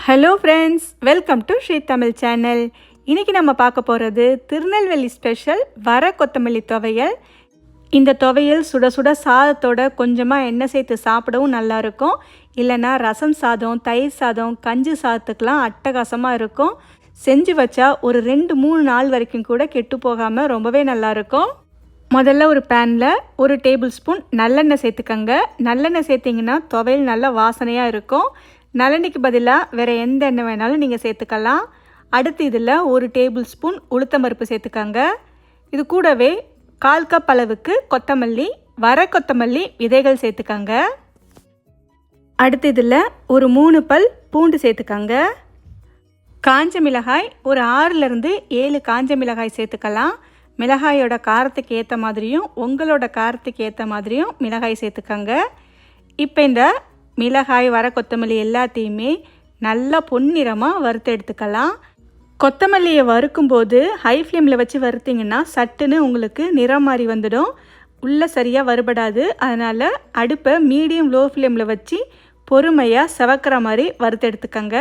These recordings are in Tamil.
Hello friends, welcome to Shri Tamil channel. இன்றைக்கி நம்ம பார்க்க போகிறது திருநெல்வேலி ஸ்பெஷல் வர கொத்தமல்லி துவையல். இந்த துவையல் சுட சுட சாதத்தோட கொஞ்சமாக எண்ணெய் சேர்த்து சாப்பிடவும் நல்லாயிருக்கும். இல்லைனா ரசம் சாதம், தயிர் சாதம், கஞ்சி சாதத்துக்கெலாம் அட்டகாசமாக இருக்கும். செஞ்சு வச்சா ஒரு 2-3 நாள் வரைக்கும் கூட கெட்டு போகாமல் ரொம்பவே நல்லாயிருக்கும். முதல்ல ஒரு பேனில் 1 டேபிள் ஸ்பூன் நல்லெண்ணெய் சேர்த்துக்கங்க. நல்லெண்ணெய் சேர்த்திங்கன்னா துவையல் நல்ல வாசனையாக இருக்கும். நல்லெண்ணெய்க்கு பதிலாக வேறு எந்த எண்ணெய் வேணாலும் நீங்கள் சேர்த்துக்கலாம். அடுத்து இதில் 1 டேபிள் ஸ்பூன் உளுத்தம்பருப்பு சேர்த்துக்கங்க. இது கூடவே 1/4 கப் அளவுக்கு கொத்தமல்லி, வர கொத்தமல்லி விதைகள் சேர்த்துக்கங்க. அடுத்து இதில் ஒரு 3 பல் பூண்டு சேர்த்துக்கங்க. காஞ்ச மிளகாய் ஒரு 6லேருந்து 7 காஞ்ச மிளகாய் சேர்த்துக்கலாம். மிளகாயோட காரத்துக்கு ஏற்ற மாதிரியும் உங்களோட காரத்துக்கு ஏற்ற மாதிரியும் மிளகாய் சேர்த்துக்கங்க. இப்போ இந்த மிளகாய், வர கொத்தமல்லி எல்லாத்தையுமே நல்லா பொன்னிறமாக வறுத்து எடுத்துக்கலாம். கொத்தமல்லியை வறுக்கும்போது ஹை ஃப்ளேமில் வச்சு வறுத்திங்கன்னா சட்டுன்னு உங்களுக்கு நிறம் மாறி வந்துடும், உள்ளே சரியாக வறுபடாது. அதனால் அடுப்பை மீடியம் லோ ஃப்ளேமில் வச்சு பொறுமையாக செவக்கிற மாதிரி வறுத்து எடுத்துக்கங்க.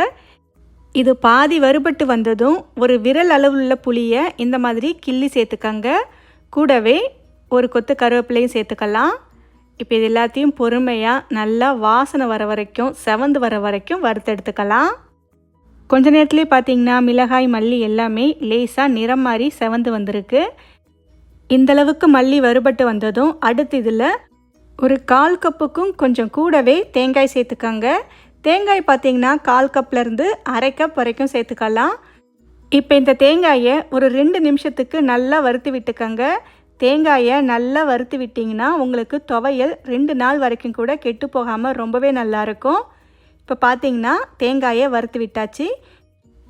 இது பாதி வறுபட்டு வந்ததும் ஒரு விரல் அளவுள்ள புளியை இந்த மாதிரி கிள்ளி சேர்த்துக்கங்க. கூடவே ஒரு கொத்து கருவேப்பிலையும் சேர்த்துக்கலாம். இப்போ இது எல்லாத்தையும் பொறுமையாக நல்லா வாசனை வர வரைக்கும், செவந்து வர வரைக்கும் வறுத்து எடுத்துக்கலாம். கொஞ்ச நேரத்துலேயே பார்த்திங்கன்னா மிளகாய், மல்லி எல்லாமே லேசாக நிறம் மாதிரி செவந்து வந்திருக்கு. இந்தளவுக்கு மல்லி வறுபட்டு வந்ததும் அடுத்து இதில் ஒரு 1/4 கப்புக்கும் கொஞ்சம் கூடவே தேங்காய் சேர்த்துக்கங்க. தேங்காய் பார்த்திங்கன்னா 1/4 கப்லேருந்து 1/2 கப் வரைக்கும் சேர்த்துக்கலாம். இப்போ இந்த தேங்காயை ஒரு 2 நிமிஷத்துக்கு நல்லா வறுத்து விட்டுக்கங்க. தேங்காயை நல்லா வறுத்து விட்டிங்கன்னா உங்களுக்கு துவையல் 2 நாள் வரைக்கும் கூட கெட்டு போகாமல் ரொம்பவே நல்லாயிருக்கும். இப்போ பார்த்திங்கன்னா தேங்காயை வறுத்து விட்டாச்சு.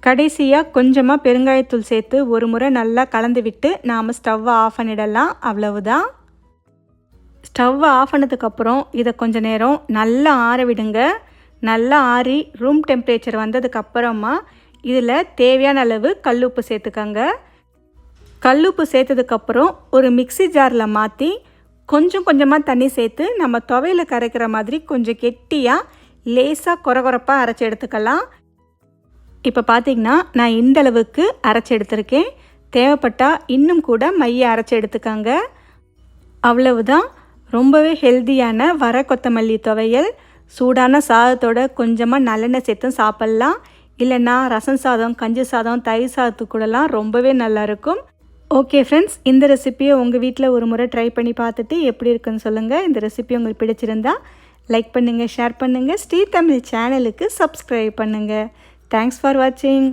கடைசியாக கொஞ்சமாக பெருங்காயத்தூள் சேர்த்து ஒரு முறை நல்லா கலந்து விட்டு நாம் ஸ்டவ்வை ஆஃப் பண்ணிடலாம். அவ்வளவுதான். ஸ்டவ்வை ஆஃப் பண்ணதுக்கப்புறம் இதை கொஞ்சம் நேரம் நல்லா ஆற விடுங்க. நல்லா ஆறி ரூம் டெம்பரேச்சர் வந்ததுக்கப்புறமா இதில் தேவையான அளவு கல்லுப்பு சேர்த்துக்கங்க. கல்லுப்பு சேர்த்ததுக்கப்புறம் ஒரு மிக்ஸி ஜாரில் மாற்றி கொஞ்சம் கொஞ்சமாக தண்ணி சேர்த்து நம்ம துவையில் கரைக்கிற மாதிரி கொஞ்சம் கெட்டியாக லேசாக கொரகொரப்பாக அரைச்சி எடுத்துக்கலாம். இப்போ பார்த்திங்கன்னா நான் இந்த அளவுக்கு அரைச்சி எடுத்திருக்கேன். தேவைப்பட்டால் இன்னும் கூட மையை அரைச்சி எடுத்துக்கங்க. அவ்வளவுதான். ரொம்பவே ஹெல்தியான வர கொத்தமல்லி துவையல். சூடான சாதத்தோட கொஞ்சமாக நல்லெண்ணெய் சேர்த்தும் சாப்பிட்லாம். இல்லைன்னா ரசம் சாதம், கஞ்சி சாதம், தயிர் சாதத்துக்கு கூடலாம் ரொம்பவே நல்லாயிருக்கும். ஓகே ஃப்ரெண்ட்ஸ், இந்த ரெசிப்பியை உங்கள் வீட்டில் ஒரு முறை ட்ரை பண்ணி பார்த்துட்டு எப்படி இருக்குன்னு சொல்லுங்கள். இந்த ரெசிபி உங்களுக்கு பிடிச்சிருந்தா லைக் பண்ணுங்கள், ஷேர் பண்ணுங்கள். ஸ்ரீ தமிழ் சேனலுக்கு சப்ஸ்கிரைப் பண்ணுங்கள். தேங்க்ஸ் ஃபார் வாட்சிங்.